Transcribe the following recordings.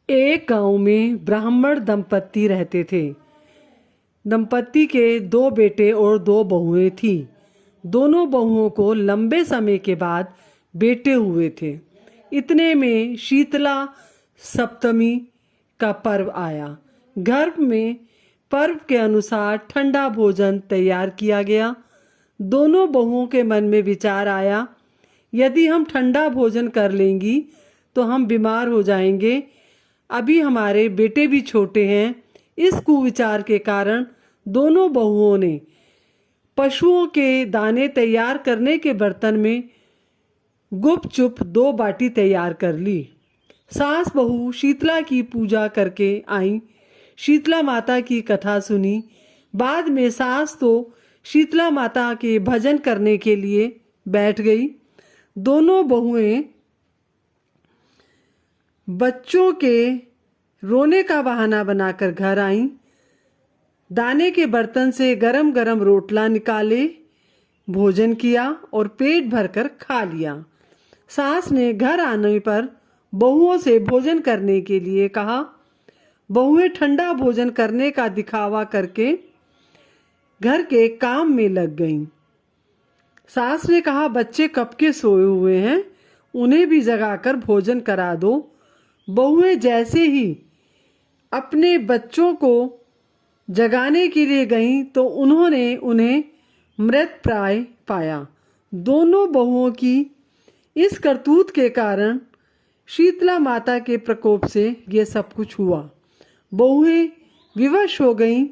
एक गांव में ब्राह्मण दंपत्ति रहते थे। दंपत्ति के 2 बेटे और 2 बहुएं थीं। दोनों बहुओं को लंबे समय के बाद बेटे हुए थे। इतने में शीतला सप्तमी का पर्व आया। घर में पर्व के अनुसार ठंडा भोजन तैयार किया गया। दोनों बहुओं के मन में विचार आया, यदि हम ठंडा भोजन कर लेंगी तो हम बीमार हो जाएंगे। अभी हमारे बेटे भी छोटे हैं। इस कुविचार के कारण दोनों बहुओं ने पशुओं के दाने तैयार करने के बर्तन में गुपचुप 2 बाटी तैयार कर ली। सास बहू शीतला की पूजा करके आई। शीतला माता की कथा सुनी। बाद में सास तो शीतला माता के भजन करने के लिए बैठ गई। दोनों बहुएं बच्चों के रोने का बहाना बनाकर घर आईं। दाने के बर्तन से गरम गरम रोटला निकाले, भोजन किया और पेट भरकर खा लिया। सास ने घर आने पर बहुओं से भोजन करने के लिए कहा। बहुएं ठंडा भोजन करने का दिखावा करके घर के काम में लग गईं। सास ने कहा, बच्चे कब के सोए हुए हैं, उन्हें भी जगाकर भोजन करा दो। बहुएं जैसे ही अपने बच्चों को जगाने के लिए गईं तो उन्होंने उन्हें मृत प्राय पाया। दोनों बहुओं की इस करतूत के कारण शीतला माता के प्रकोप से ये सब कुछ हुआ। बहुएं विवश हो गईं।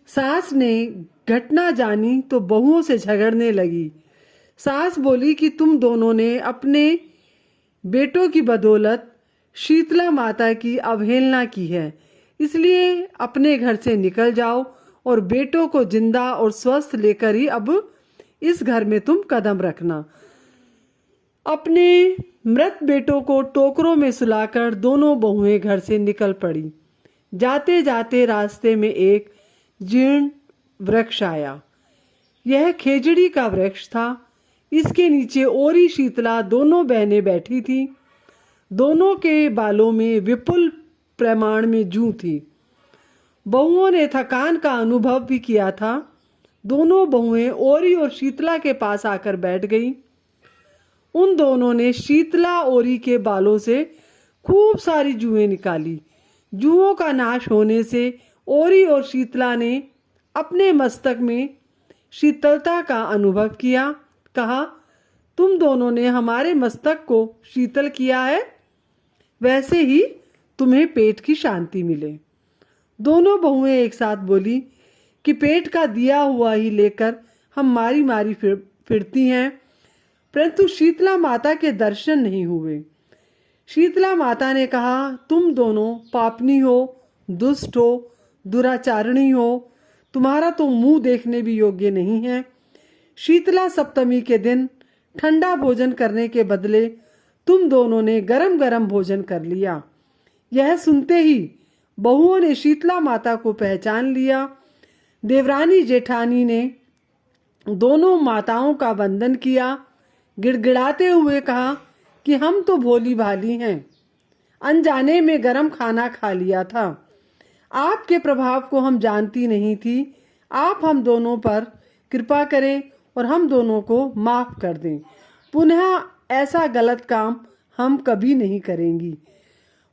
सास ने घटना जानी तो बहुओं से झगड़ने लगी। सास बोली कि तुम दोनों ने अपने बेटों की बदौलत शीतला माता की अवहेलना की है, इसलिए अपने घर से निकल जाओ और बेटों को जिंदा और स्वस्थ लेकर ही अब इस घर में तुम कदम रखना। अपने मृत बेटों को टोकरों में सुलाकर दोनों बहुएं घर से निकल पड़ी। जाते जाते रास्ते में एक जीर्ण वृक्ष आया। यह खेजड़ी का वृक्ष था। इसके नीचे ओरी शीतला दोनों बहनें बैठी थीं। दोनों के बालों में विपुल प्रमाण में जूं थी। बहुओं ने थकान का अनुभव भी किया था। दोनों बहुएं ओरी और शीतला के पास आकर बैठ गईं। उन दोनों ने शीतला ओरी के बालों से खूब सारी जुएं निकाली। जुओं का नाश होने से ओरी और शीतला ने अपने मस्तक में शीतलता का अनुभव किया। कहा, तुम दोनों ने हमारे मस्तक को शीतल किया है, वैसे ही तुम्हें पेट की शांति मिले। दोनों बहुएं एक साथ बोली कि पेट का दिया हुआ ही लेकर हम मारी मारी फिरती हैं, परंतु शीतला माता के दर्शन नहीं हुए। शीतला माता ने कहा, तुम दोनों पापनी हो, दुष्ट हो, दुराचारणी हो। तुम्हारा तो मुंह देखने भी योग्य नहीं है। शीतला सप्तमी के दिन ठंडा भोजन करने के बदले तुम दोनों ने गरम गरम भोजन कर लिया। यह सुनते ही बहुओं ने शीतला माता को पहचान लिया। देवरानी जेठानी ने दोनों माताओं का वंदन किया। गिड़गिड़ाते हुए कहा कि हम तो भोली भाली हैं, अनजाने में गरम खाना खा लिया था। आपके प्रभाव को हम जानती नहीं थी। आप हम दोनों पर कृपा करें और हम दोनों को माफ कर दें। पुनः ऐसा गलत काम हम कभी नहीं करेंगी।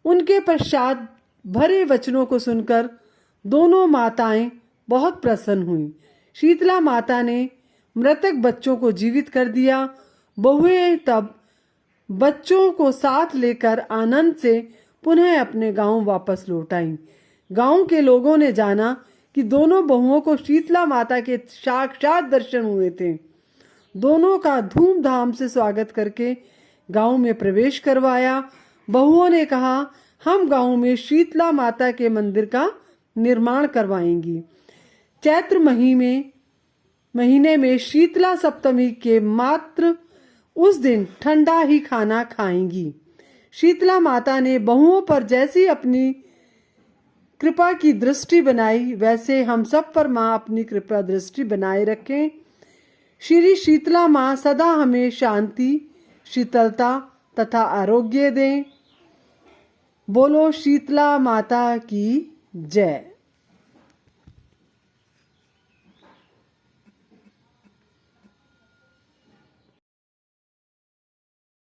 उनके पश्चात भरे वचनों को सुनकर दोनों माताएं बहुत प्रसन्न हुईं। शीतला माता ने मृतक बच्चों को जीवित कर दिया। बहुएं तब बच्चों को साथ लेकर आनंद से पुनः अपने गांव वापस लौट आईं। गांव के लोगों ने जाना कि दोनों बहुओं को शीतला माता के साक्षात दर्शन हुए थे। दोनों का धूमधाम से स्वागत करके गांव में प्रवेश करवाया। बहुओं ने कहा, हम गांव में शीतला माता के मंदिर का निर्माण करवाएंगी। चैत्र महीने में शीतला सप्तमी के मात्र उस दिन ठंडा ही खाना खाएंगी। शीतला माता ने बहुओं पर जैसी अपनी कृपा की दृष्टि बनाई, वैसे हम सब पर माँ अपनी कृपा दृष्टि बनाए रखें। श्री शीतला माँ सदा हमें शांति, शीतलता तथा आरोग्य दें। बोलो शीतला माता की जय।